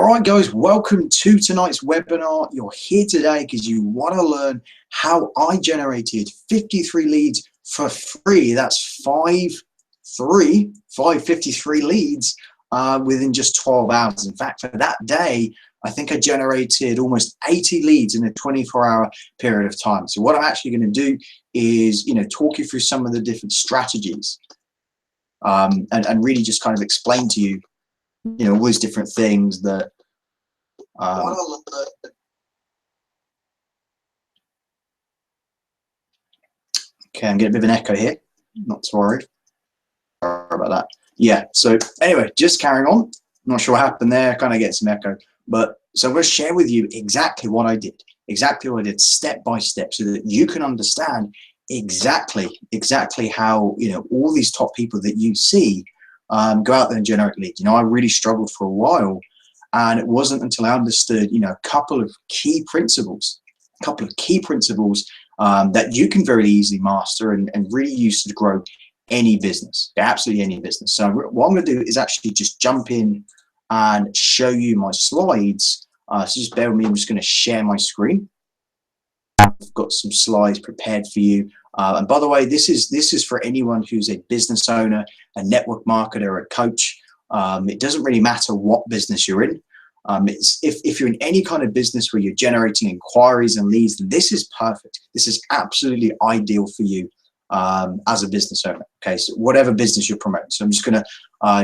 All right, guys, welcome to tonight's webinar. You're here today because you want to learn how I generated 53 leads for free. That's 553 leads within just 12 hours. In fact, for that day, I think I generated almost 80 leads in a 24-hour period of time. So what I'm actually going to do is, talk you through some of the different strategies and really just kind of explain to you, all these different things that okay, I'm getting a bit of an echo here, not to worry. Sorry about that. Yeah, so anyway, just carrying on. Not sure what happened there, kind of get some echo. But so I'm going to share with you exactly what I did, step by step, so that you can understand exactly how, all these top people that you see go out there and generate leads. I really struggled for a while, and it wasn't until I understood, a couple of key principles that you can very easily master and really use to grow any business, absolutely any business. So what I'm going to do is actually just jump in and show you my slides. So just bear with me. I'm just going to share my screen. I've got some slides prepared for you. And by the way, this is for anyone who's a business owner, a network marketer, a coach. It doesn't really matter what business you're in. If you're in any kind of business where you're generating inquiries and leads, then this is perfect. This is absolutely ideal for you as a business owner. Okay, so whatever business you're promoting. So I'm just going to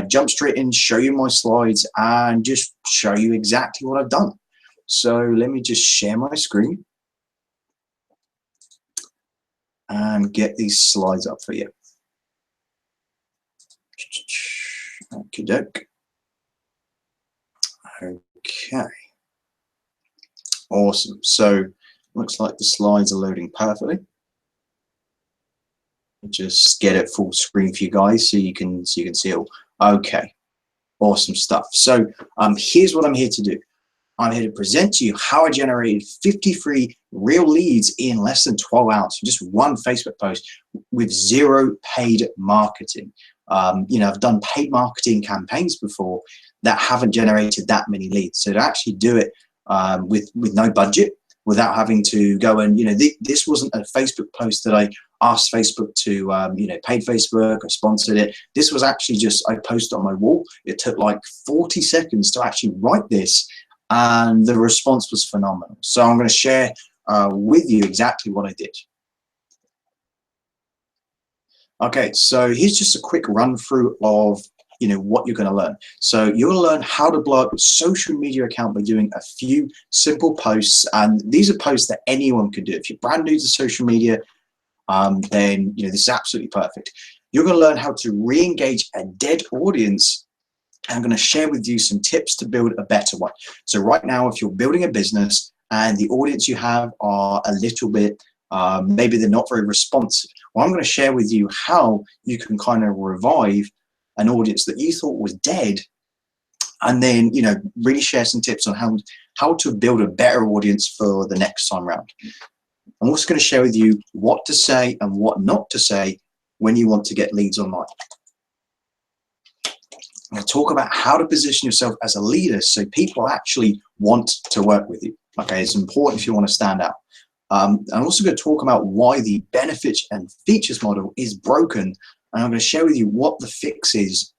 jump straight in, show you my slides, and just show you exactly what I've done. So let me just share my screen and get these slides up for you. Okie doke. Okay. Awesome. So looks like the slides are loading perfectly. Just get it full screen for you guys so you can see it all. Okay. Awesome stuff. So here's what I'm here to do. I'm here to present to you how I generated 53 real leads in less than 12 hours from just one Facebook post with zero paid marketing. I've done paid marketing campaigns before that haven't generated that many leads. So to actually do it with no budget, without having to go and, this wasn't a Facebook post that I asked Facebook to, paid Facebook, I sponsored it. This was actually just, I posted on my wall. It took like 40 seconds to actually write this, and the response was phenomenal. So I'm going to share with you exactly what I did. Okay, so here's just a quick run through of what you're going to learn. So you're going to learn how to blow up a social media account by doing a few simple posts, and these are posts that anyone can do. If you're brand new to social media, then this is absolutely perfect. You're going to learn how to re-engage a dead audience. I'm going to share with you some tips to build a better one. So right now, if you're building a business and the audience you have are a little bit, maybe they're not very responsive, well, I'm going to share with you how you can kind of revive an audience that you thought was dead, and then really share some tips on how to build a better audience for the next time around. I'm also going to share with you what to say and what not to say when you want to get leads online. I'm going to talk about how to position yourself as a leader so people actually want to work with you. Okay, it's important if you want to stand out. I'm also going to talk about why the benefits and features model is broken, and I'm going to share with you what the fix is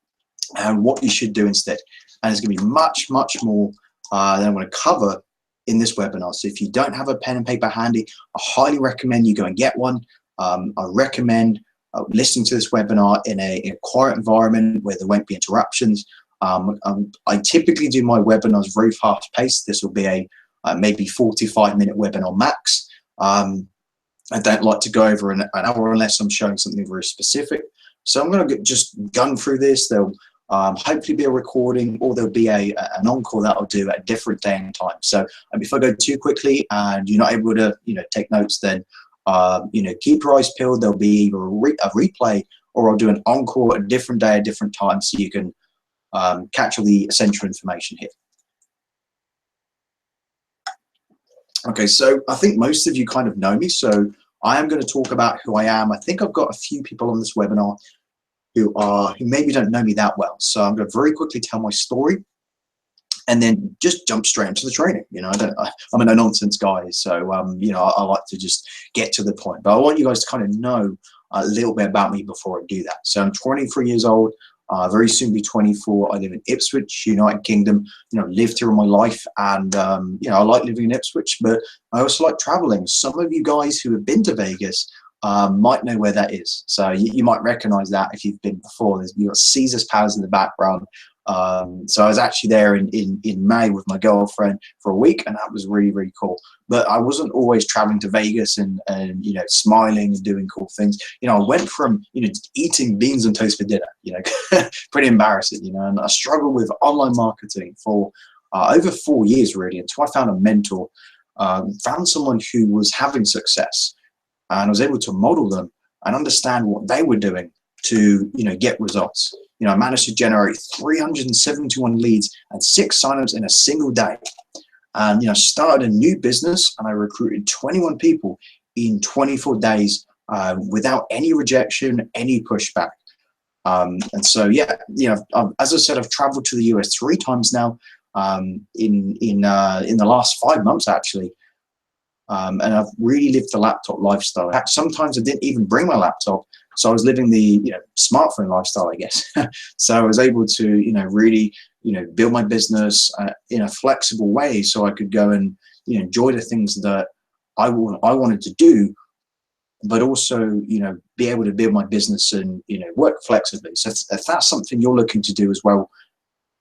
and what you should do instead. And there's going to be much more that I'm going to cover in this webinar. So if you don't have a pen and paper handy, I highly recommend you go and get one. I recommend listening to this webinar in a quiet environment where there won't be interruptions. I typically do my webinars very fast paced. This will be a maybe 45-minute webinar max. I don't like to go over an hour unless I'm showing something very specific. So I'm going to just gun through this. There'll hopefully be a recording, or there'll be an encore that I'll do at a different day and time. So if I go too quickly and you're not able to take notes, then keep your eyes peeled. There'll be either a replay, or I'll do an encore at a different day, a different time, so you can catch all the essential information here. Okay, so I think most of you kind of know me, so I am going to talk about who I am. I think I've got a few people on this webinar who maybe don't know me that well. So I'm going to very quickly tell my story, and then just jump straight into the training. You know, I'm a no nonsense guy, so you know, I like to just get to the point. But I want you guys to kind of know a little bit about me before I do that. So I'm 23 years old, very soon be 24. I live in Ipswich, United Kingdom. You know, lived here all my life, and you know, I like living in Ipswich, but I also like traveling. Some of you guys who have been to Vegas might know where that is. So you might recognize that if you've been before. You've got Caesar's Palace in the background. So I was actually there in May with my girlfriend for a week, and that was really, really cool. But I wasn't always traveling to Vegas and you know, smiling and doing cool things. You know, I went from, you know, eating beans and toast for dinner, you know, pretty embarrassing, you know, and I struggled with online marketing for over 4 years really, until I found a mentor, found someone who was having success, and I was able to model them and understand what they were doing to, you know, get results. You know, I managed to generate 371 leads and 6 signups in a single day. And, you know, started a new business, and I recruited 21 people in 24 days without any rejection, any pushback. And so, yeah, you know, as I said, I've traveled to the US 3 times now in the last 5 months, actually. And I've really lived the laptop lifestyle. Sometimes I didn't even bring my laptop, so I was living the, you know, smartphone lifestyle, I guess. So I was able to, you know, really, you know, build my business in a flexible way, so I could go and, you know, enjoy the things that I wanted to do, but also, you know, be able to build my business and, you know, work flexibly. So if that's something you're looking to do as well,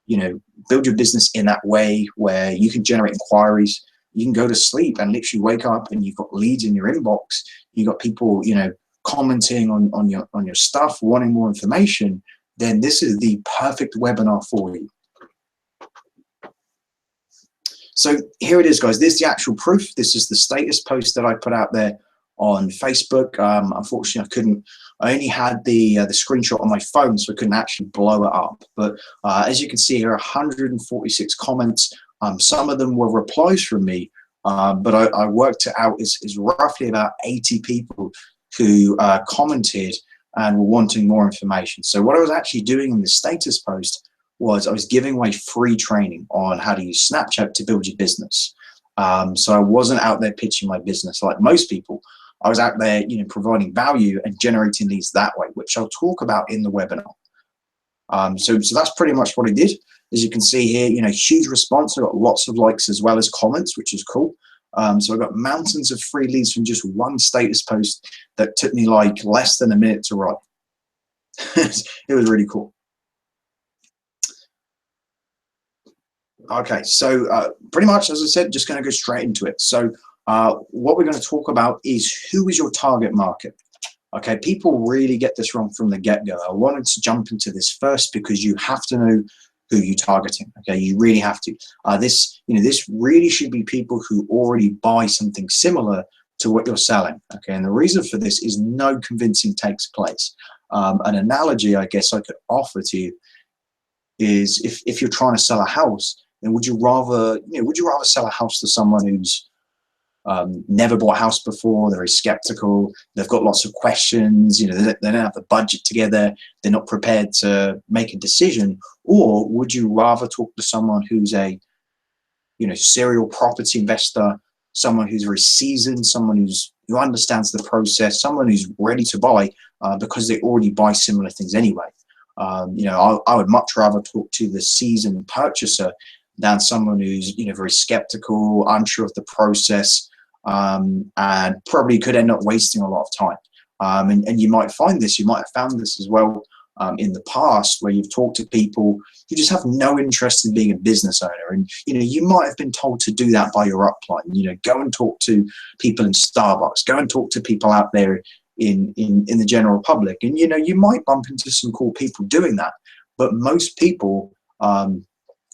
you know, build your business in that way where you can generate inquiries. You can go to sleep and literally wake up and you've got leads in your inbox. You've got people, you know, commenting on your stuff, wanting more information. Then this is the perfect webinar for you. So here it is, guys. This is the actual proof. This is the status post that I put out there on Facebook. Unfortunately, I only had the screenshot on my phone, so I couldn't actually blow it up. But as you can see here, 146 comments. Some of them were replies from me, but I worked it out is roughly about 80 people who commented and were wanting more information. So what I was actually doing in the status post was I was giving away free training on how to use Snapchat to build your business. So I wasn't out there pitching my business like most people. I was out there, you know, providing value and generating leads that way, which I'll talk about in the webinar. So that's pretty much what I did. As you can see here, you know, huge response. I got lots of likes as well as comments, which is cool. So I got mountains of free leads from just one status post that took me like less than a minute to write. It was really cool. Okay, so pretty much, as I said, just going to go straight into it. So what we're going to talk about is who is your target market. Okay, people really get this wrong from the get-go. I wanted to jump into this first because you have to know who you're targeting. Okay, you really have to. This really should be people who already buy something similar to what you're selling. Okay, and the reason for this is no convincing takes place. An analogy I guess I could offer to you is if you're trying to sell a house, then would you rather sell a house to someone who's never bought a house before, they're very skeptical, they've got lots of questions, you know, they don't have the budget together, they're not prepared to make a decision? Or would you rather talk to someone who's a, you know, serial property investor, someone who's very seasoned, someone who understands the process, someone who's ready to buy because they already buy similar things anyway? You know, I would much rather talk to the seasoned purchaser than someone who's, you know, very skeptical, unsure of the process, and probably could end up wasting a lot of time. And you might find this, you might have found this as well in the past, where you've talked to people who just have no interest in being a business owner. And, you know, you might have been told to do that by your upline. You know, go and talk to people in Starbucks, go and talk to people out there in the general public. And, you know, you might bump into some cool people doing that. But most people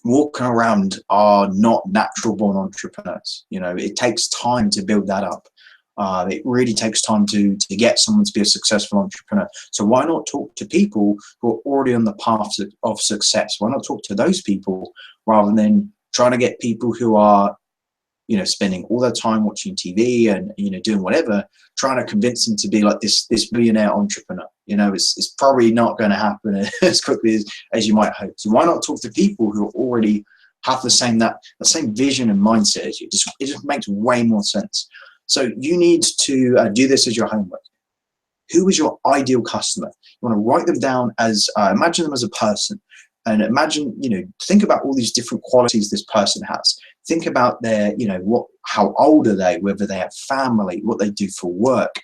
walking around are not natural born entrepreneurs. You know, it takes time to build that up. It really takes time to get someone to be a successful entrepreneur. So why not talk to people who are already on the path of success? Why not talk to those people rather than trying to get people who are, you know, spending all their time watching TV and, you know, doing whatever, trying to convince them to be like this millionaire entrepreneur? You know, it's probably not going to happen as quickly as you might hope. So why not talk to people who already have the same vision and mindset as you. It just makes way more sense. So you need to do this as your homework. Who is your ideal customer? You want to write them down as, imagine them as a person, and imagine, think about all these different qualities this person has. Think about their, how old are they, whether they have family, what they do for work,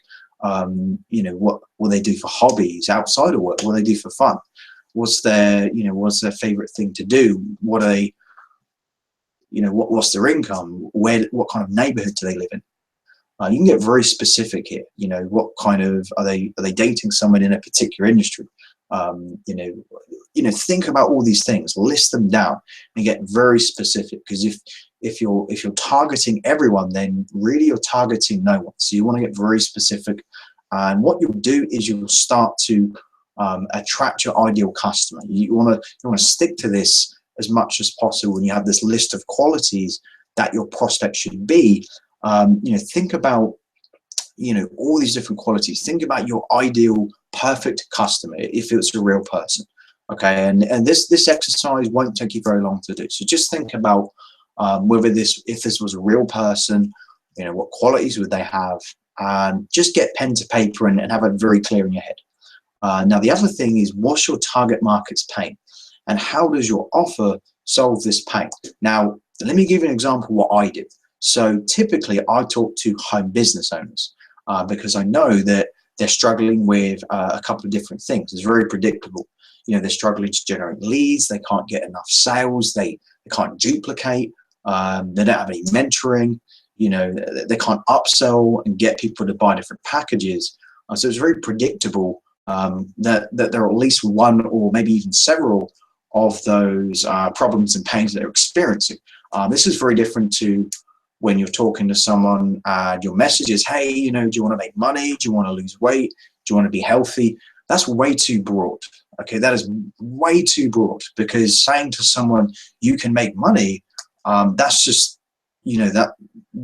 what they do for hobbies outside of work, what they do for fun. What's their favorite thing to do? What are they, what's their income? What kind of neighborhood do they live in? You can get very specific here. What kind of, are they dating someone in a particular industry? Think about all these things, list them down, and get very specific. Because if you're targeting everyone, then really you're targeting no one. So you want to get very specific. And what you'll do is you'll start to attract your ideal customer. You want to stick to this as much as possible. When you have this list of qualities that your prospect should be, think about, all these different qualities. Think about your ideal perfect customer if it's a real person. Okay, and this exercise won't take you very long to do. So just think about if this was a real person, what qualities would they have, and just get pen to paper and have it very clear in your head. Now the other thing is, what's your target market's pain, and how does your offer solve this pain? Now let me give you an example of what I did. So typically I talk to home business owners because I know that they're struggling with a couple of different things. It's very predictable. They're struggling to generate leads. They can't get enough sales. They can't duplicate. They don't have any mentoring. They can't upsell and get people to buy different packages. So it's very predictable that there are at least one or maybe even several of those problems and pains that they're experiencing. This is very different to when you're talking to someone and your message is, hey, do you want to make money? Do you want to lose weight? Do you want to be healthy? That's way too broad. Okay, that is way too broad, because saying to someone you can make money, that's just, that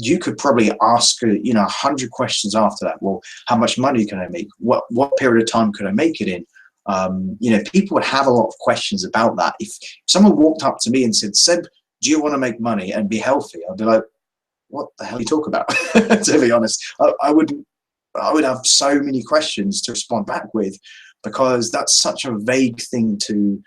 you could probably ask, 100 questions after that. Well, how much money can I make? What period of time could I make it in? People would have a lot of questions about that. If someone walked up to me and said, Seb, do you want to make money and be healthy? I'd be like, what the hell are you talking about? To be honest, I would have so many questions to respond back with, because that's such a vague thing to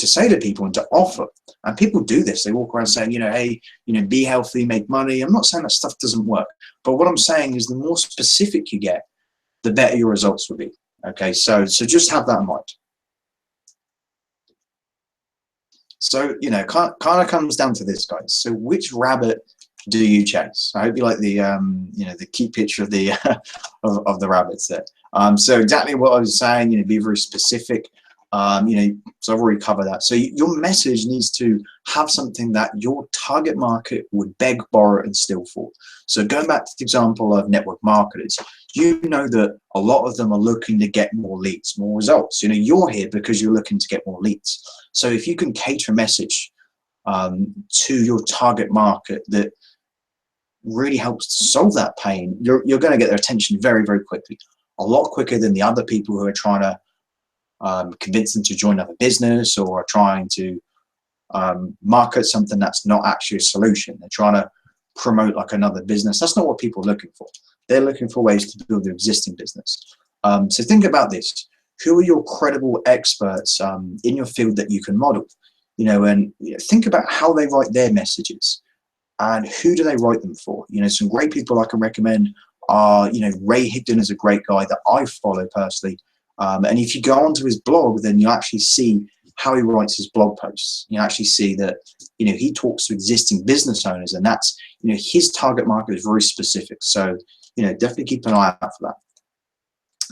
say to people and to offer. And people do this. They walk around saying, hey, be healthy, make money. I'm not saying that stuff doesn't work, but what I'm saying is the more specific you get, the better your results will be. Okay, so just have that in mind. So, kind of comes down to this, guys. So which rabbit do you chase? I hope you like the the key picture of the of the rabbits there. So exactly what I was saying, be very specific. So I've already covered that. So your message needs to have something that your target market would beg, borrow, and steal for. So going back to the example of network marketers, that a lot of them are looking to get more leads, more results. You're here because you're looking to get more leads. So if you can cater a message to your target market that really helps to solve that pain, you're going to get their attention very, very quickly, a lot quicker than the other people who are trying to convince them to join another business, or are trying to market something that's not actually a solution. They're trying to promote like another business. That's not what people are looking for. They're looking for ways to build their existing business. So think about this. Who are your credible experts in your field that you can model? And think about how they write their messages. And who do they write them for? Some great people I can recommend are, Ray Higdon is a great guy that I follow personally. And if you go onto his blog, then you actually see how he writes his blog posts. You actually see that, he talks to existing business owners, and that's, his target market is very specific. So, definitely keep an eye out for that.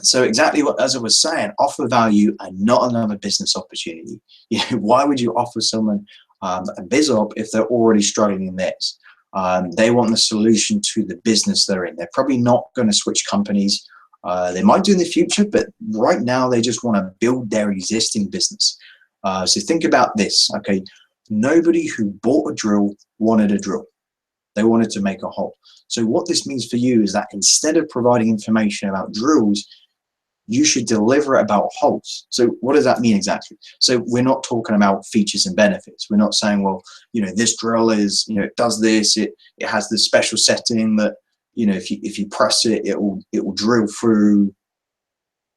So exactly what, as I was saying, offer value and not another business opportunity. Why would you offer someone a Biz Opp if they're already struggling in theirs? They want the solution to the business they're in. They're probably not going to switch companies. They might do in the future, but right now they just want to build their existing business. So think about this, okay? Nobody who bought a drill wanted a drill. They wanted to make a hole. So what this means for you is that instead of providing information about drills, you should deliver it about wholes. So what does that mean exactly? So we're not talking about features and benefits. We're not saying, well, this drill is, it does this, it has this special setting that, if you press it, it will drill through.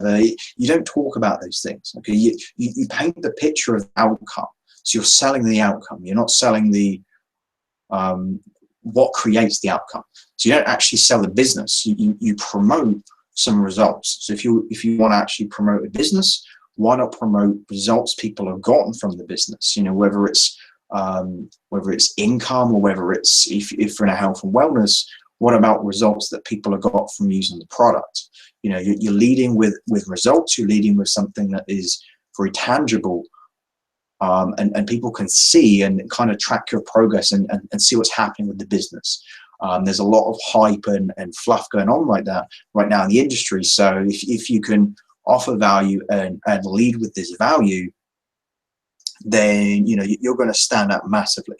You don't talk about those things. Okay, you paint the picture of the outcome. So you're selling the outcome. You're not selling the what creates the outcome. So you don't actually sell the business. You promote some results. So if you want to actually promote a business, why not promote results people have gotten from the business? Whether it's income, or whether it's if you're in a health and wellness, what about results that people have got from using the product? You're leading with results. You're leading with something that is very tangible, and people can see and kind of track your progress and see what's happening with the business. There's a lot of hype and fluff going on like that right now in the industry. So if you can offer value and lead with this value, then you're going to stand out massively.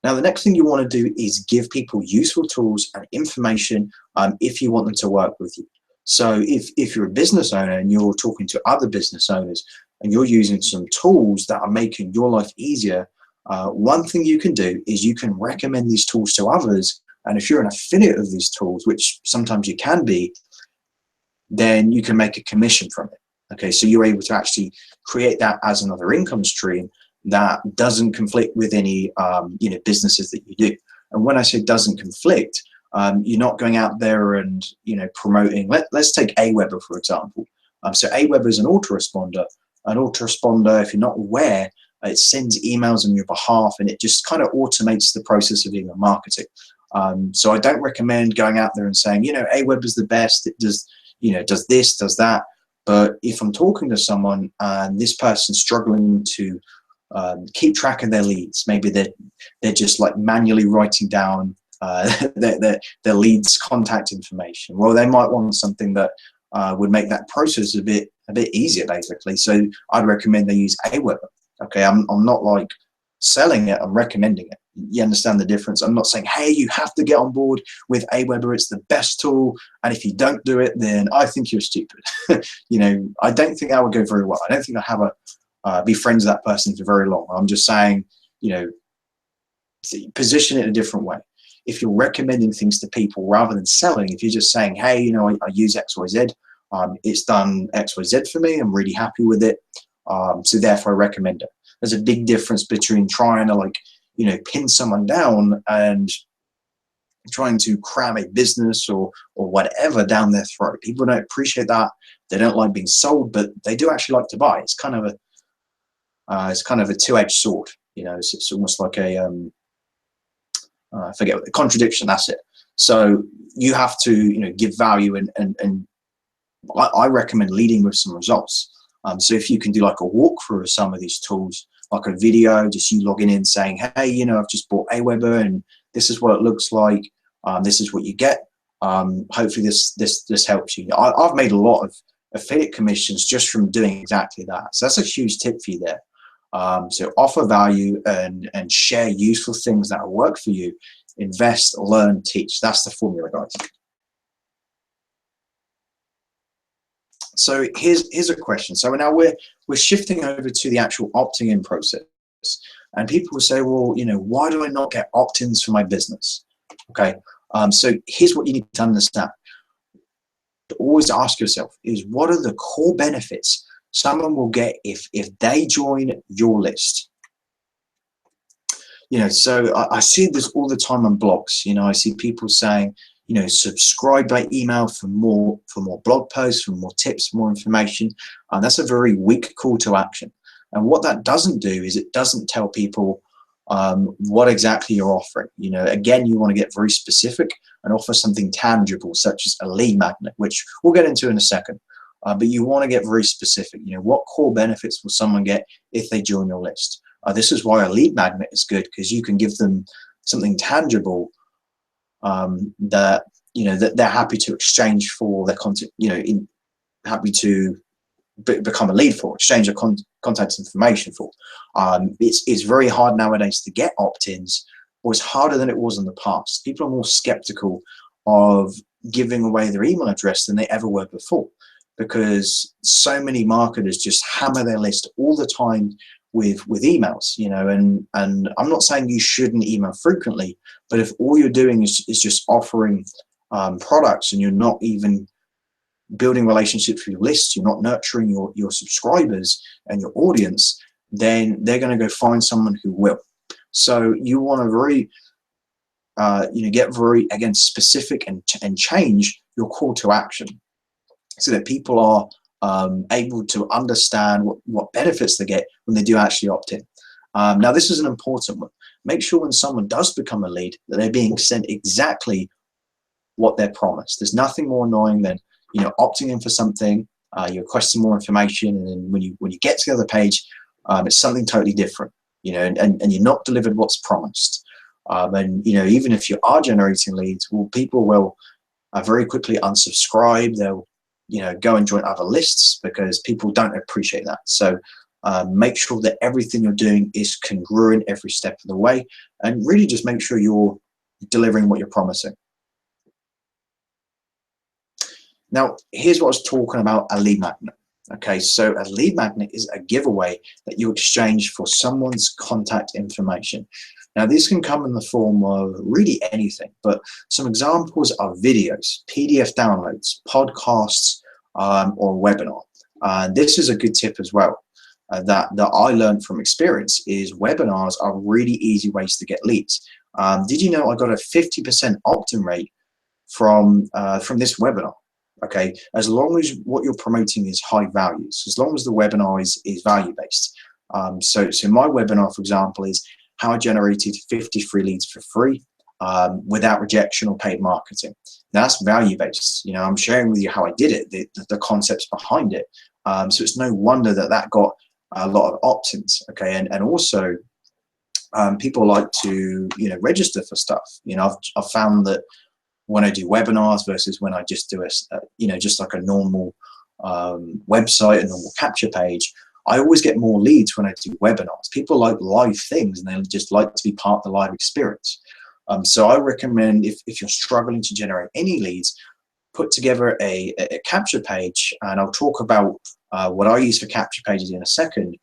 Now, the next thing you want to do is give people useful tools and information if you want them to work with you. So if you're a business owner and you're talking to other business owners and you're using some tools that are making your life easier, one thing you can do is you can recommend these tools to others. And if you're an affiliate of these tools, which sometimes you can be, then you can make a commission from it. Okay, so you're able to actually create that as another income stream that doesn't conflict with any businesses that you do. And when I say doesn't conflict, you're not going out there and promoting. Let's take Aweber for example. So Aweber is an autoresponder. An autoresponder, if you're not aware, it sends emails on your behalf, and it just kind of automates the process of email marketing. So I don't recommend going out there and saying, Aweber is the best. It does, does this, does that. But if I'm talking to someone and this person's struggling to keep track of their leads, maybe they're just like manually writing down their leads contact information. Well, they might want something that would make that process a bit easier, basically. So I'd recommend they use Aweber. Okay, I'm not like selling it, I'm recommending it. You understand the difference? I'm not saying, hey, you have to get on board with Aweber, it's the best tool, and if you don't do it, then I think you're stupid. I don't think that would go very well. I don't think I have be friends with that person for very long. I'm just saying, position it in a different way. If you're recommending things to people rather than selling, if you're just saying, hey, I use XYZ, it's done XYZ for me, I'm really happy with it, so therefore I recommend it. There's a big difference between trying to pin someone down and trying to cram a business or whatever down their throat. People don't appreciate that. They don't like being sold, but they do actually like to buy. It's kind of a two-edged sword. It's almost like a I forget what the contradiction. That's it. So you have to give value, and I recommend leading with some results. So if you can do like a walkthrough of some of these tools, like a video, just you logging in saying, hey, I've just bought Aweber and this is what it looks like. This is what you get. Hopefully this helps you. I've made a lot of affiliate commissions just from doing exactly that. So that's a huge tip for you there. So offer value and share useful things that will work for you. Invest, learn, teach. That's the formula, guys. So here's a question. So now we're shifting over to the actual opting in process, and people will say, well, why do I not get opt-ins for my business? Okay. So here's what you need to understand. Always ask yourself is, what are the core benefits someone will get if they join your list? So I see this all the time on blogs. I see people saying, subscribe by email for more blog posts, for more tips, more information. And that's a very weak call to action. And what that doesn't do is it doesn't tell people what exactly you're offering. Again, you want to get very specific and offer something tangible, such as a lead magnet, which we'll get into in a second. But you want to get very specific. What core benefits will someone get if they join your list? This is why a lead magnet is good, because you can give them something tangible that that they're happy to exchange for their content. Happy to become a lead for, exchange their contact information for. It's very hard nowadays to get opt-ins, or it's harder than it was in the past. People are more skeptical of giving away their email address than they ever were before. because so many marketers just hammer their list all the time with emails, you know, and I'm not saying you shouldn't email frequently, but if all you're doing is just offering products, and you're not even building relationships with your lists, you're not nurturing your subscribers and your audience, then they're going to go find someone who will. So you want to very get very, again, specific and change your call to action so that people are able to understand what benefits they get when they do actually opt in. Now, this is an important one. Make sure when someone does become a lead that they're being sent exactly what they're promised. There's nothing more annoying than, you know, opting in for something, you're requesting more information, and then when you get to the other page, it's something totally different, you know, and you're not delivered what's promised. And, you know, even if you are generating leads, well, people will very quickly unsubscribe. They'll, you know, go and join other lists because people don't appreciate that. So make sure that everything you're doing is congruent every step of the way, and really just make sure you're delivering what you're promising. Now, here's what I was talking about, a lead magnet. Okay, so a lead magnet is a giveaway that you exchange for someone's contact information. Now, this can come in the form of really anything, but some examples are videos, PDF downloads, podcasts, or a webinar. This is a good tip as well that I learned from experience, is webinars are really easy ways to get leads. Did you know I got a 50% opt-in rate from this webinar? Okay, as long as what you're promoting is high values, as long as the webinar is value based. So my webinar, for example, is how I generated 53 leads for free without rejection or paid marketing. Now, that's value based. You know, I'm sharing with you how I did it, the concepts behind it. So it's no wonder that got a lot of opt-ins. Okay, and also people like to, you know, register for stuff. You know, I've found that when I do webinars versus when I just do just like a normal website, a normal capture page, I always get more leads when I do webinars. People like live things, and they just like to be part of the live experience. So I recommend, if you're struggling to generate any leads, put together a capture page, and I'll talk about what I use for capture pages in a second,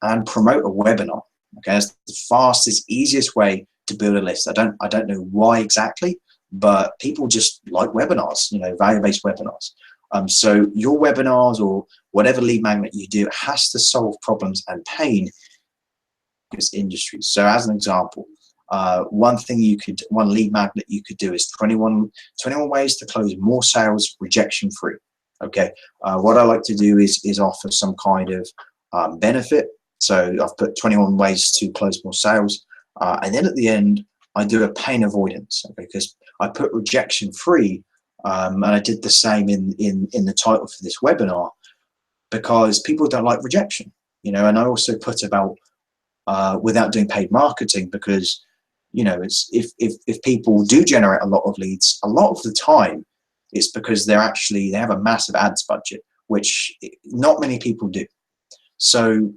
and promote a webinar. Okay, that's the fastest, easiest way to build a list. I don't know why exactly, but people just like webinars, you know, value-based webinars. So your webinars or whatever lead magnet you do has to solve problems and pain in this industry. So as an example, one lead magnet you could do is 21 ways to close more sales rejection-free. Okay, what I like to do is offer some kind of benefit. So I've put 21 ways to close more sales, and then at the end I do a pain avoidance, okay, because I put rejection-free, and I did the same in the title for this webinar, because people don't like rejection, you know. And I also put about without doing paid marketing, because, you know, it's if people do generate a lot of leads, a lot of the time it's because they have a massive ads budget, which not many people do. So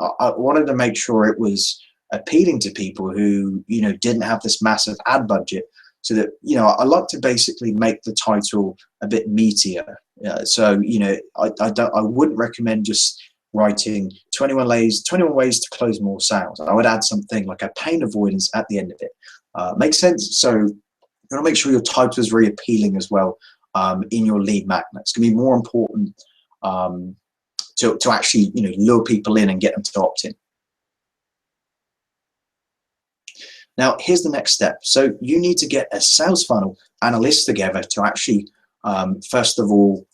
I wanted to make sure it was appealing to people who, you know, didn't have this massive ad budget, so that, you know, I like to basically make the title a bit meatier. So, you know, I wouldn't recommend just writing 21 ways to close more sales. I would add something like a pain avoidance at the end of it. Makes sense? So you want to make sure your title is very appealing as well in your lead magnet. It's going to be more important to actually, you know, lure people in and get them to opt in. Now, here's the next step. So you need to get a sales funnel and a list together to actually, first of all,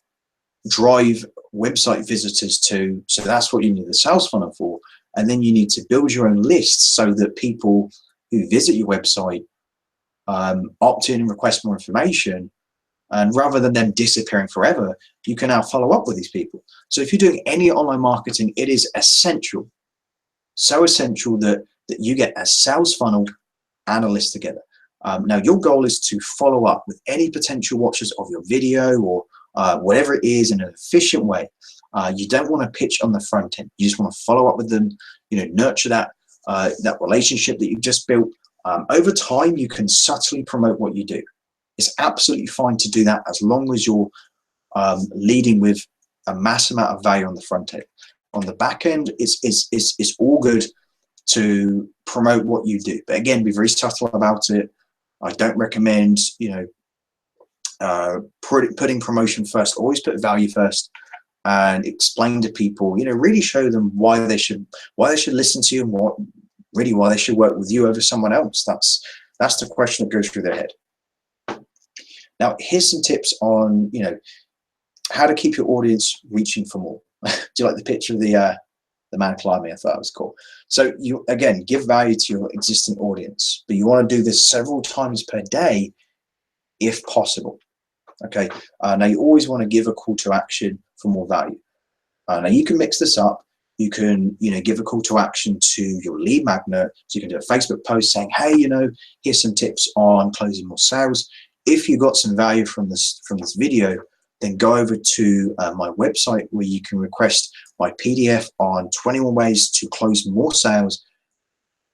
drive website visitors to. So that's what you need the sales funnel for. And then you need to build your own list so that people who visit your website opt in and request more information. And rather than them disappearing forever, you can now follow up with these people. So if you're doing any online marketing, it is essential, so essential that you get a sales funnel and a list together. Now, your goal is to follow up with any potential watchers of your video or whatever it is in an efficient way. You don't want to pitch on the front end. You just want to follow up with them, you know, nurture that relationship that you've just built. Over time, you can subtly promote what you do. It's absolutely fine to do that as long as you're leading with a mass amount of value on the front end. On the back end, it's all good to promote what you do, but again, be very subtle about it. I don't recommend, putting promotion first. Always put value first, and explain to people, really show them why they should listen to you, and why they should work with you over someone else. That's the question that goes through their head. Now, here's some tips on, how to keep your audience reaching for more. Do you like the picture of the man climbing? I thought it was cool. So you, again, give value to your existing audience, but you want to do this several times per day if possible. Okay. Now you always want to give a call to action for more value. Now you can mix this up. You can, give a call to action to your lead magnet. So you can do a Facebook post saying, hey, here's some tips on closing more sales. If you got some value from this video, then go over to my website where you can request my PDF on 21 ways to close more sales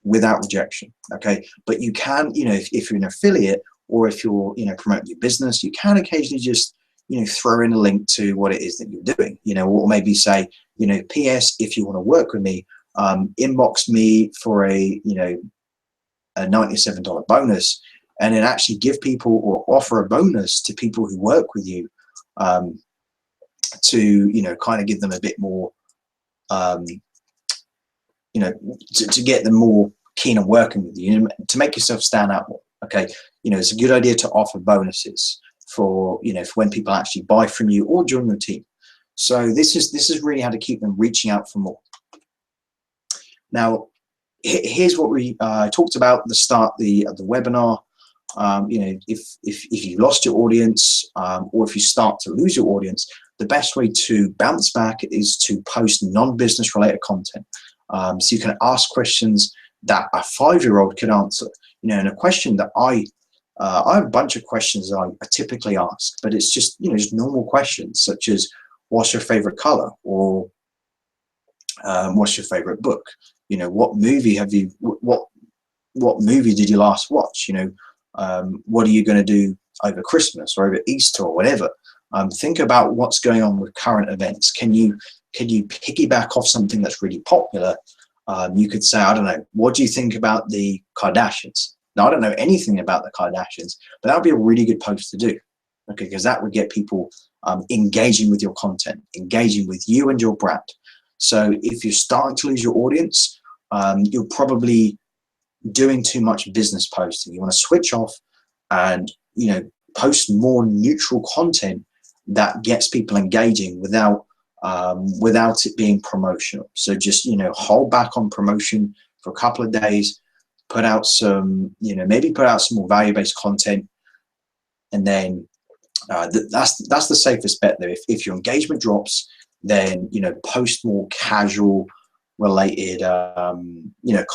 without rejection. Okay. But you can, if you're an affiliate, or if you're, promoting your business, you can occasionally just, throw in a link to what it is that you're doing, or maybe say, PS, if you want to work with me, inbox me for a $97 bonus, and then actually give people, or offer a bonus to people who work with you, to, kind of give them a bit more, to get them more keen on working with you, to make yourself stand out more. Okay. It's a good idea to offer bonuses for, for when people actually buy from you or join your team. So this is really how to keep them reaching out for more. Now, here's what we talked about at the start of the webinar. If you lost your audience, or if you start to lose your audience, the best way to bounce back is to post non-business related content. So you can ask questions that a 5-year-old could answer. And a question that I have a bunch of questions that I typically ask, but it's just, just normal questions such as, what's your favorite color? Or what's your favorite book? What movie what movie did you last watch? What are you going to do over Christmas or over Easter or whatever? Think about what's going on with current events. Can you piggyback off something that's really popular? You could say, I don't know, what do you think about the Kardashians? Now, I don't know anything about the Kardashians, but that would be a really good post to do. Okay, because that would get people engaging with your content, engaging with you and your brand. So if you're starting to lose your audience, you're probably doing too much business posting. You want to switch off and, post more neutral content that gets people engaging without it being promotional. So just, hold back on promotion for a couple of days, put out some, maybe put out some more value-based content, and then that's the safest bet there. If your engagement drops, then, post more casual related,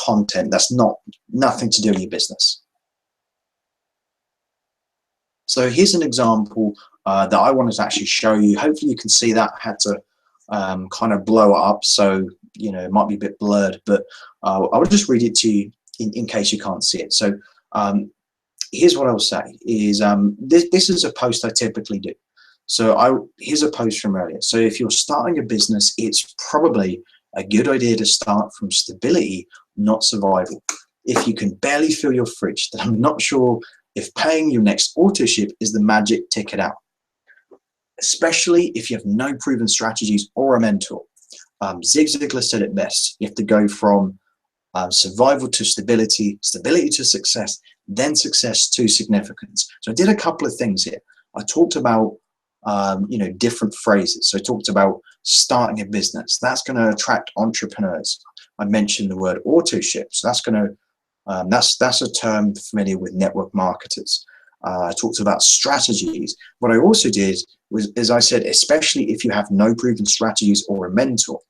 content that's nothing to do with your business. So here's an example that I wanted to actually show you. Hopefully you can see that. I had to kind of blow it up, so it might be a bit blurred, but I'll just read it to you in case you can't see it. So here's what I will say is, this is a post I typically do. So here's a post from earlier. So if you're starting a business, it's probably a good idea to start from stability, not survival. If you can barely fill your fridge, then I'm not sure if paying your next auto ship is the magic ticket out, especially if you have no proven strategies or a mentor. Zig Ziglar said it best. You have to go from survival to stability, stability to success, then success to significance. So I did a couple of things here. I talked about different phrases. So I talked about starting a business. That's going to attract entrepreneurs. I mentioned the word auto ship. So that's going to that's a term familiar with network marketers. I talked about strategies. What I also did was, as I said, especially if you have no proven strategies or a mentor.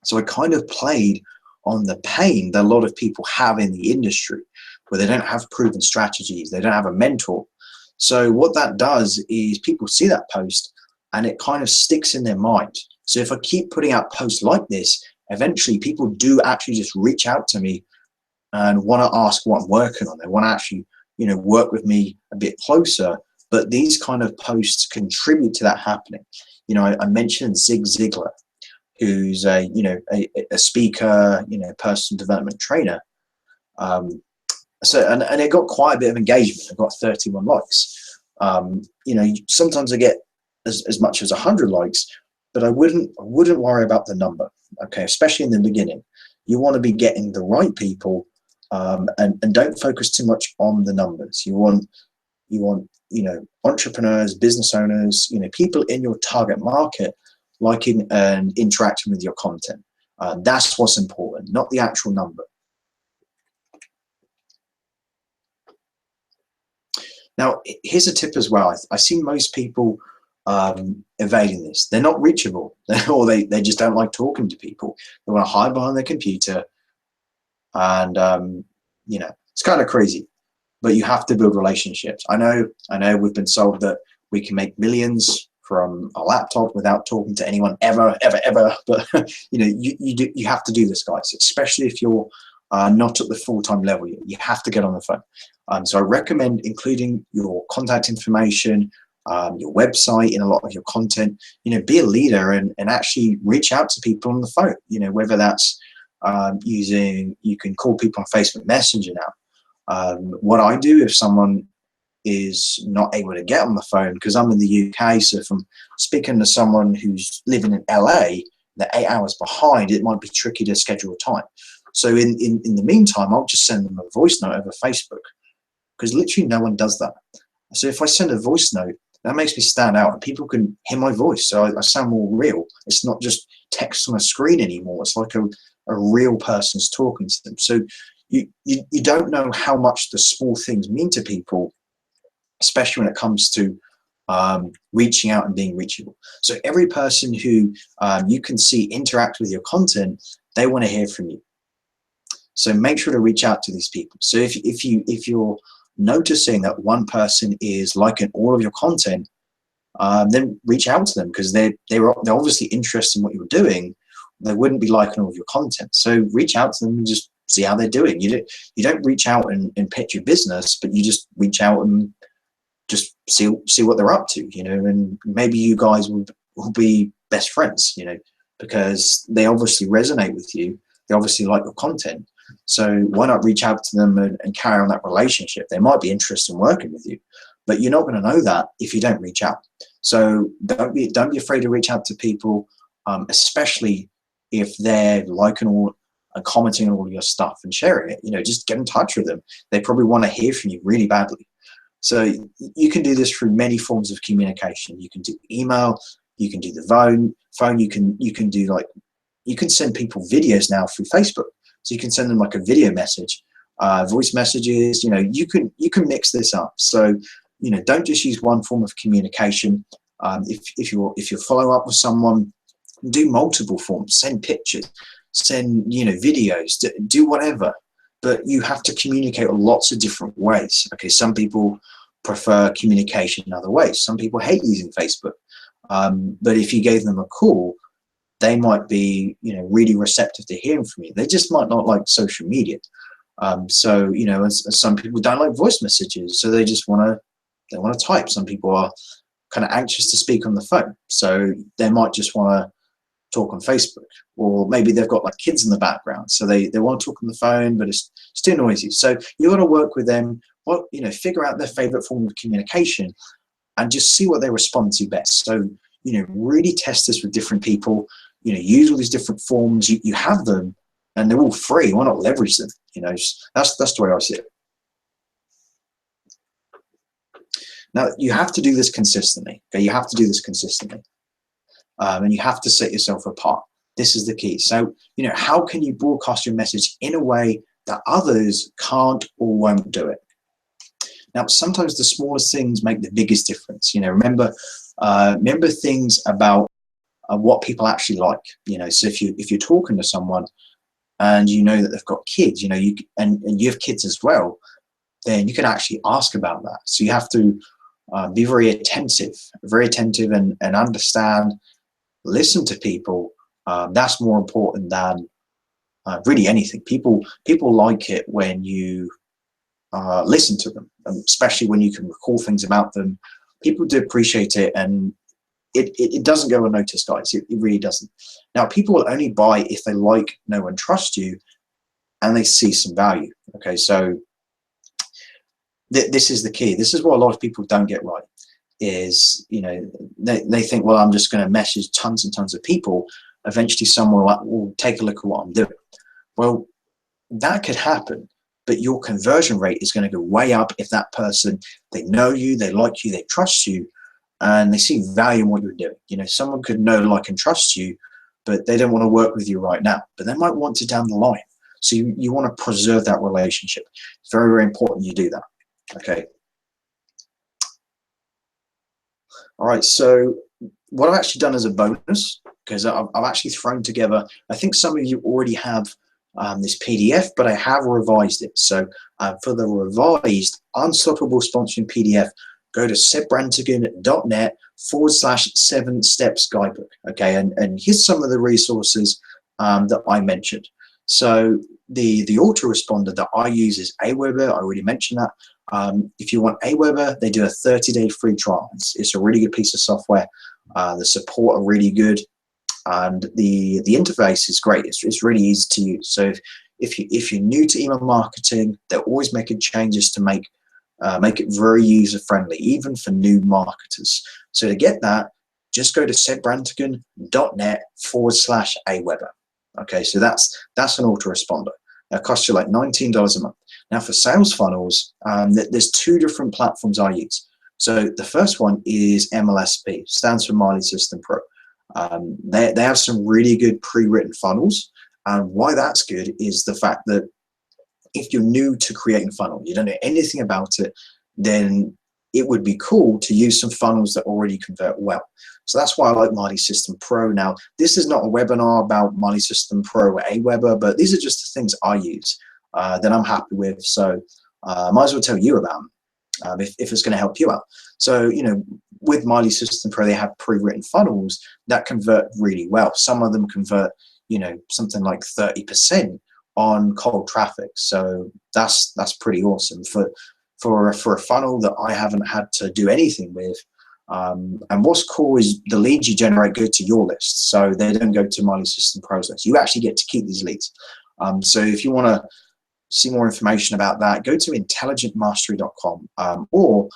So I kind of played on the pain that a lot of people have in the industry, where they don't have proven strategies, they don't have a mentor. So what that does is people see that post and it kind of sticks in their mind. So if I keep putting out posts like this, eventually people do actually just reach out to me and want to ask what I'm working on. They want to actually, work with me a bit closer. But these kind of posts contribute to that happening. I mentioned Zig Ziglar, who's a speaker, personal development trainer. And it got quite a bit of engagement. It got 31 likes. Sometimes I get as much as 100 likes, but I wouldn't worry about the number. Okay, especially in the beginning, you want to be getting the right people, and don't focus too much on the numbers. You want entrepreneurs, business owners, people in your target market liking and interacting with your content. That's what's important, not the actual number. Now, here's a tip as well. I see most people evading this. They're not reachable, or they just don't like talking to people. They want to hide behind their computer, and it's kind of crazy. But you have to build relationships. I know we've been sold that we can make millions from a laptop without talking to anyone ever. But you have to do this, guys, especially if you're not at the full-time level yet. You have to get on the phone. So I recommend including your contact information, your website in a lot of your content. Be a leader and actually reach out to people on the phone. Whether that's you can call people on Facebook Messenger now. What I do if someone is not able to get on the phone, because I'm in the UK, so if I'm speaking to someone who's living in LA, they're 8 hours behind, it might be tricky to schedule a time. So in the meantime, I'll just send them a voice note over Facebook, because literally no one does that. So if I send a voice note, that makes me stand out and people can hear my voice, so I sound more real. It's not just text on a screen anymore. It's like a real person's talking to them. So you don't know how much the small things mean to people, especially when it comes to reaching out and being reachable. So every person who you can see interact with your content, they want to hear from you. So make sure to reach out to these people. So if you're noticing that one person is liking all of your content, then reach out to them, because they're obviously interested in what you're doing. They wouldn't be liking all of your content. So reach out to them and just see how they're doing. You don't reach out and pitch your business, but you just reach out and just see what they're up to, and maybe you guys will be best friends, because they obviously resonate with you. They obviously like your content. So why not reach out to them and carry on that relationship? They might be interested in working with you, but you're not going to know that if you don't reach out. So don't be afraid to reach out to people, especially if they're liking all and commenting on all your stuff and sharing it. Just get in touch with them. They probably want to hear from you really badly. So you can do this through many forms of communication. You can do email, you can do the phone. You can send people videos now through Facebook. So you can send them like a video message, voice messages. You can mix this up. So don't just use one form of communication. If you follow up with someone, do multiple forms. Send pictures, send videos, do whatever. But you have to communicate in lots of different ways. Okay, some people prefer communication in other ways. Some people hate using Facebook. But if you gave them a call, they might be really receptive to hearing from you. They just might not like social media. So some people don't like voice messages, so they just want to type. Some people are kind of anxious to speak on the phone, so they might just want to talk on Facebook. Or maybe they've got like kids in the background, so they want to talk on the phone, but it's too noisy. So you got to work with them. Figure out their favorite form of communication and just see what they respond to best. So really test this with different people. Use all these different forms. You have them, and they're all free. Why not leverage them? That's the way I see it. Now you have to do this consistently. Okay, you have to do this consistently, and you have to set yourself apart. This is the key. So how can you broadcast your message in a way that others can't or won't do it? Now, sometimes the smallest things make the biggest difference. Remember things about what people actually like. So if you're talking to someone and that they've got kids, and you have kids as well, then you can actually ask about that. So you have to be very attentive and understand, listen to people. That's more important than really anything. People like it when you listen to them, especially when you can recall things about them. People do appreciate it, and it doesn't go unnoticed, guys. It really doesn't. Now, people will only buy if they like, know, and trust you, and they see some value. Okay, so this is the key. This is what a lot of people don't get right. Is, you know, they think, well, I'm just going to message tons and tons of people. Eventually, someone will take a look at what I'm doing. Well, that could happen, but your conversion rate is going to go way up if that person, they know you, they like you, they trust you, and they see value in what you're doing. You know, someone could know, like, and trust you, but they don't want to work with you right now, but they might want to down the line. So you want to preserve that relationship. It's very, very important you do that. Okay. All right. So what I've actually done as a bonus, because I've actually thrown together, I think some of you already have this PDF, but I have revised it. So for the revised Unstoppable Sponsoring PDF, go to sebbrantigan.net/7 steps guidebook. Okay, and here's some of the resources that I mentioned. So the autoresponder that I use is Aweber. I already mentioned that. If you want Aweber, they do a 30-day free trial. It's a really good piece of software. The support are really good, and the interface is great. It's really easy to use. So if you're new to email marketing, they're always making changes to make it very user-friendly, even for new marketers. So to get that, just go to sebbrantigan.net/Aweber. Okay, so that's an autoresponder. That costs you like $19 a month. Now for sales funnels, there's two different platforms I use. So the first one is MLSP, stands for Marley System Pro. They have some really good pre-written funnels. And why that's good is the fact that if you're new to creating a funnel, you don't know anything about it, then it would be cool to use some funnels that already convert well. So that's why I like Marley System Pro. Now, this is not a webinar about Marley System Pro or Aweber, but these are just the things I use that I'm happy with. So I might as well tell you about them if it's going to help you out. So, you know, with Marley System Pro, they have pre-written funnels that convert really well. Some of them convert, you know, something like 30% on cold traffic. So that's pretty awesome for a funnel that I haven't had to do anything with. And what's cool is the leads you generate go to your list, so they don't go to Marley System Pro's list. You actually get to keep these leads. So if you want to see more information about that, go to intelligentmastery.com, or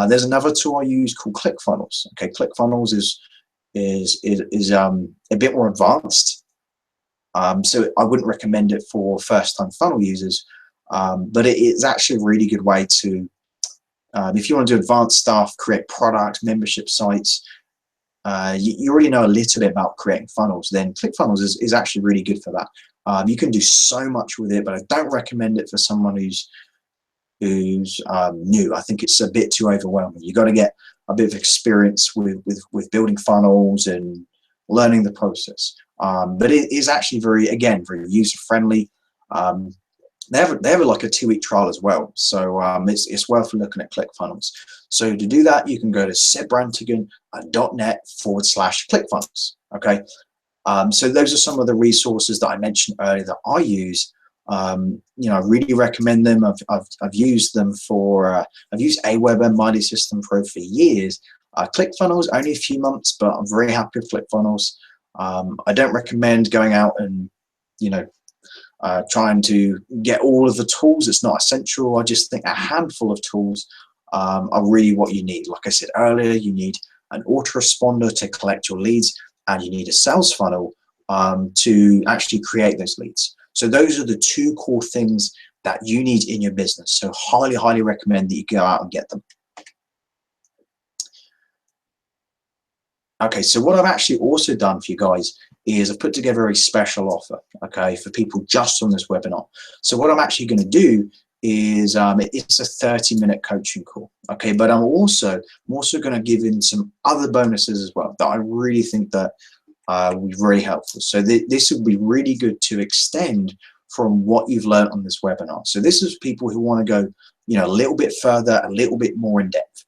there's another tool I use called ClickFunnels. Okay, ClickFunnels is a bit more advanced. So I wouldn't recommend it for first-time funnel users, but it is actually a really good way to, if you want to do advanced stuff, create products, membership sites, you already know a little bit about creating funnels, then ClickFunnels is actually really good for that. You can do so much with it, but I don't recommend it for someone who's new. I think it's a bit too overwhelming. You got to get a bit of experience with building funnels and learning the process. But it is actually very user friendly. They have like a 2-week trial as well, so it's worth looking at ClickFunnels. So to do that, you can go to sebbrantigan.net/ClickFunnels. Okay, so those are some of the resources that I mentioned earlier that I use. You know, I really recommend them. I've used them for I've used Aweber and Marley System Pro for years. ClickFunnels only a few months, but I'm very happy with ClickFunnels. I don't recommend going out and, you know, trying to get all of the tools. It's not essential. I just think a handful of tools are really what you need. Like I said earlier, you need an autoresponder to collect your leads, and you need a sales funnel to actually create those leads. So those are the two core things that you need in your business. So highly, highly recommend that you go out and get them. Okay, so what I've actually also done for you guys is I've put together a special offer, okay, for people just on this webinar. So what I'm actually going to do is it's a 30-minute coaching call, okay, but I'm also going to give in some other bonuses as well that I really think that will be really helpful. So this would be really good to extend from what you've learned on this webinar. So this is people who want to go, you know, a little bit further, a little bit more in depth.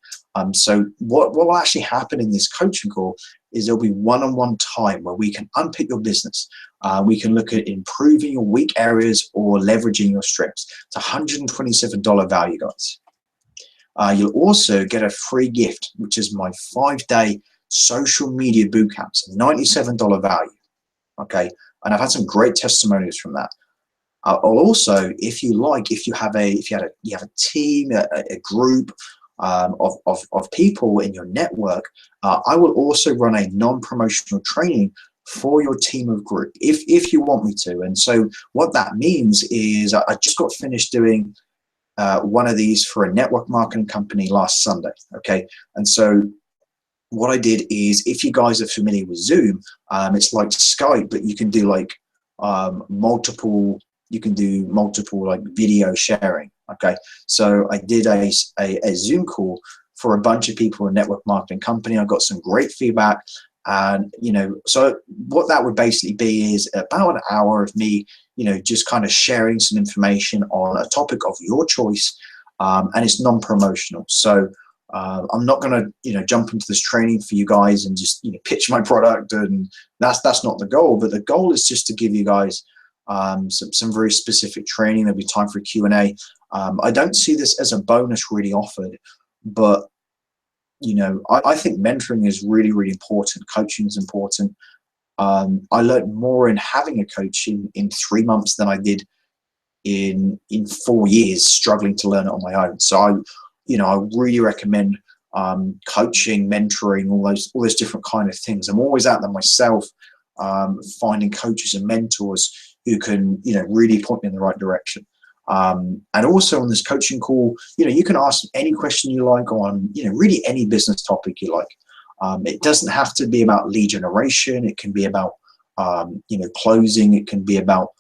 So what will actually happen in this coaching call is there'll be one-on-one time where we can unpick your business. We can look at improving your weak areas or leveraging your strengths. It's $127 value, guys. You'll also get a free gift, which is my 5-day social media boot camps, $97 value. Okay, and I've had some great testimonials from that. Or also, if you like, if you have a team, a group of people in your network, I will also run a non-promotional training for your team of group if you want me to. And so what that means is I just got finished doing one of these for a network marketing company last Sunday. Okay, and so what I did is, if you guys are familiar with Zoom, it's like Skype, but you can do like multiple like video sharing. Okay, so I did a Zoom call for a bunch of people in a network marketing company. I got some great feedback, and so what that would basically be is about an hour of me, just kind of sharing some information on a topic of your choice, and it's non-promotional. So I'm not going to jump into this training for you guys and just pitch my product, and that's not the goal. But the goal is just to give you guys some very specific training. There'll be time for Q&A. I don't see this as a bonus really offered, but I think mentoring is really, really important. Coaching is important. I learned more in having a coach in 3 months than I did in 4 years struggling to learn it on my own. So I really recommend coaching, mentoring, all those different kind of things. I'm always out there myself, finding coaches and mentors who can really point me in the right direction. And also on this coaching call, you can ask any question you like on really any business topic you like. It doesn't have to be about lead generation. It can be about closing. It can be about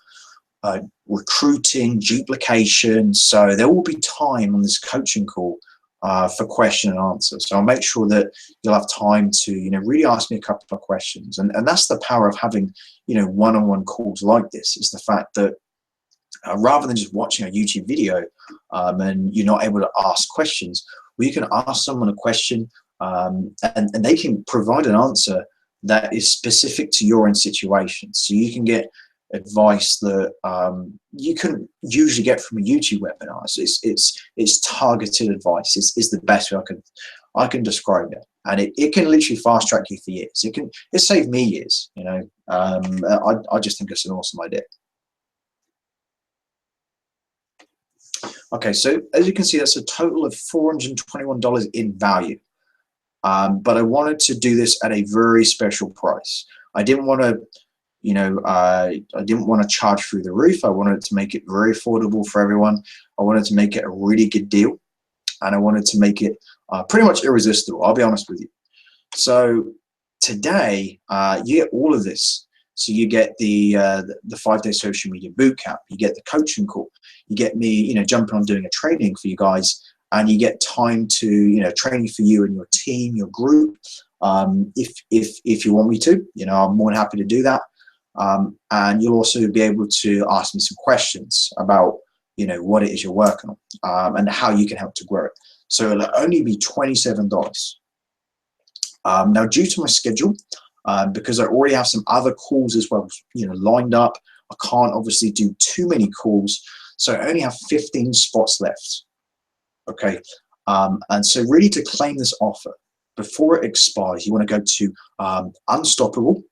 recruiting, duplication. So there will be time on this coaching call for question and answer. So I'll make sure that you'll have time to really ask me a couple of questions. And that's the power of having one-on-one calls like this, is the fact that rather than just watching a YouTube video and you're not able to ask questions, well, you can ask someone a question and they can provide an answer that is specific to your own situation. So you can get advice that you couldn't usually get from a YouTube webinar. So it's targeted advice. It's the best way I can describe it, and it can literally fast track you for years. It saved me years. I just think it's an awesome idea. Okay, so as you can see, that's a total of $421 in value. But I wanted to do this at a very special price. I didn't want to I didn't want to charge through the roof. I wanted to make it very affordable for everyone. I wanted to make it a really good deal, and I wanted to make it pretty much irresistible. I'll be honest with you. So today, you get all of this. So you get the 5-day social media boot camp. You get the coaching call. You get me, jumping on doing a training for you guys, and you get time to, training for you and your team, your group. If you want me to, I'm more than happy to do that. And you'll also be able to ask me some questions about, what it is you're working on, and how you can help to grow it. So it'll only be $27. Now, due to my schedule, because I already have some other calls as well, lined up, I can't obviously do too many calls. So I only have 15 spots left. Okay. And so really, to claim this offer before it expires, you want to go to Unstoppable.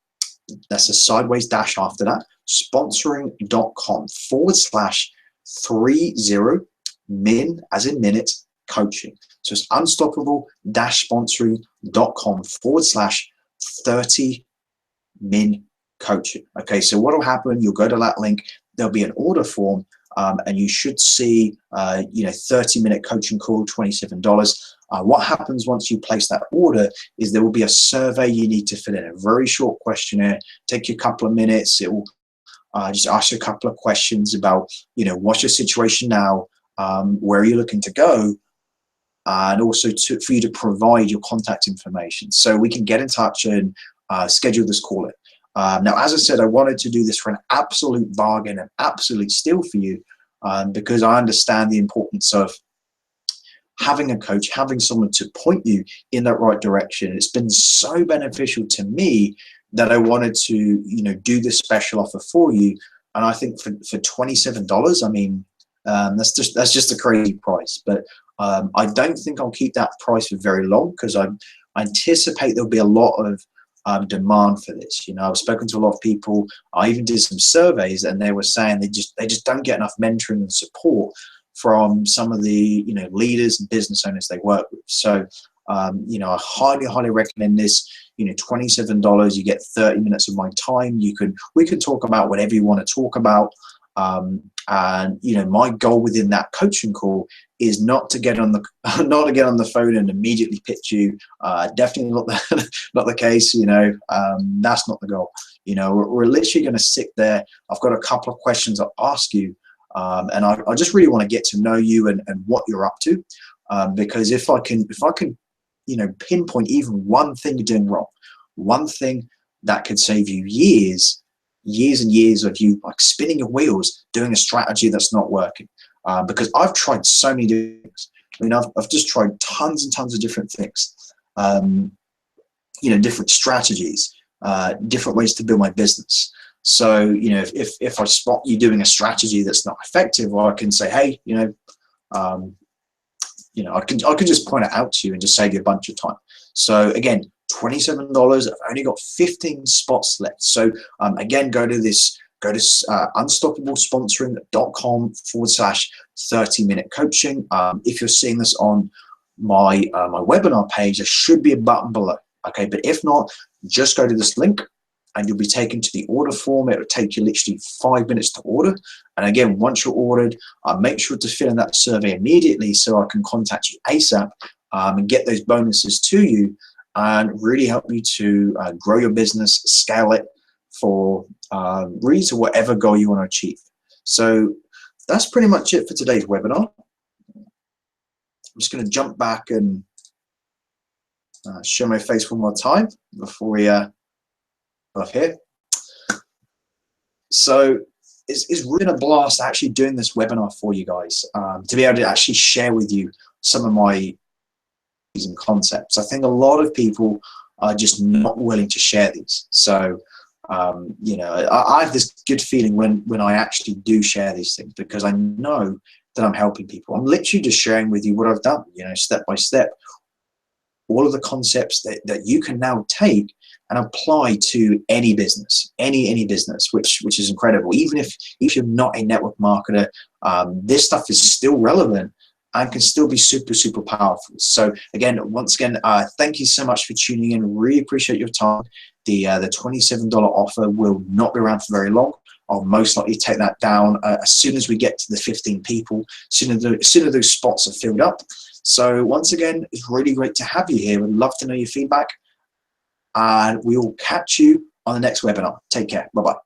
That's a sideways dash after that, sponsoring.com/30min, as in minute, coaching. So it's unstoppable-sponsoring.com/30min coaching. Okay, so what will happen, you'll go to that link, there'll be an order form, and you should see 30-minute coaching call, $27. What happens once you place that order is there will be a survey you need to fill in, a very short questionnaire, take you a couple of minutes. It will just ask you a couple of questions about, what's your situation now, where are you looking to go, and also for you to provide your contact information so we can get in touch and schedule this call in. Now, as I said, I wanted to do this for an absolute bargain, an absolute steal for you, because I understand the importance of having a coach, having someone to point you in that right direction. It's been so beneficial to me that I wanted to, do this special offer for you. And I think for $27, I mean, that's just a crazy price. But I don't think I'll keep that price for very long, because I anticipate there'll be a lot of demand for this. You know, I've spoken to a lot of people. I even did some surveys, and they were saying they just don't get enough mentoring and support from some of the, you know, leaders and business owners they work with. So you know, I highly recommend this. You know, $27, you get 30 minutes of my time. We can talk about whatever you want to talk about. And you know, my goal within that coaching call is not to get on the phone and immediately pitch you. Definitely not the case. You know, that's not the goal. You know, we're literally going to sit there. I've got a couple of questions I'll ask you, and I just really want to get to know you and what you're up to, because if I can, you know, pinpoint even one thing you're doing wrong, one thing that could save you years and years of you like spinning your wheels doing a strategy that's not working. Because I've tried so many different things. I mean, I've just tried tons and tons of different things. You know, different strategies, different ways to build my business. So, you know, if I spot you doing a strategy that's not effective, or I can say, hey, you know, I can just point it out to you and just save you a bunch of time. So again, $27. I've only got 15 spots left. So again, go to unstoppablesponsoring.com/30-minute coaching. If you're seeing this on my webinar page, there should be a button below. Okay, but if not, just go to this link and you'll be taken to the order form. It will take you literally 5 minutes to order. And again, once you're ordered, make sure to fill in that survey immediately so I can contact you ASAP and get those bonuses to you and really help you to grow your business, scale it for really to whatever goal you want to achieve. So that's pretty much it for today's webinar. I'm just going to jump back and show my face one more time before we off here. So it's really been a blast actually doing this webinar for you guys, to be able to actually share with you some of my and concepts. I think a lot of people are just not willing to share these. So you know, I have this good feeling when I actually do share these things, because I know that I'm helping people. I'm literally just sharing with you what I've done, you know, step by step, all of the concepts that you can now take and apply to any business, any business, which is incredible. Even if you're not a network marketer, this stuff is still relevant and can still be super powerful. So again, once again, thank you so much for tuning in. Really appreciate your time. The $27 offer will not be around for very long. I'll most likely take that down as soon as we get to the 15 people, sooner those spots are filled up. So once again, it's really great to have you here. We'd love to know your feedback, and we will catch you on the next webinar. Take care. Bye-bye.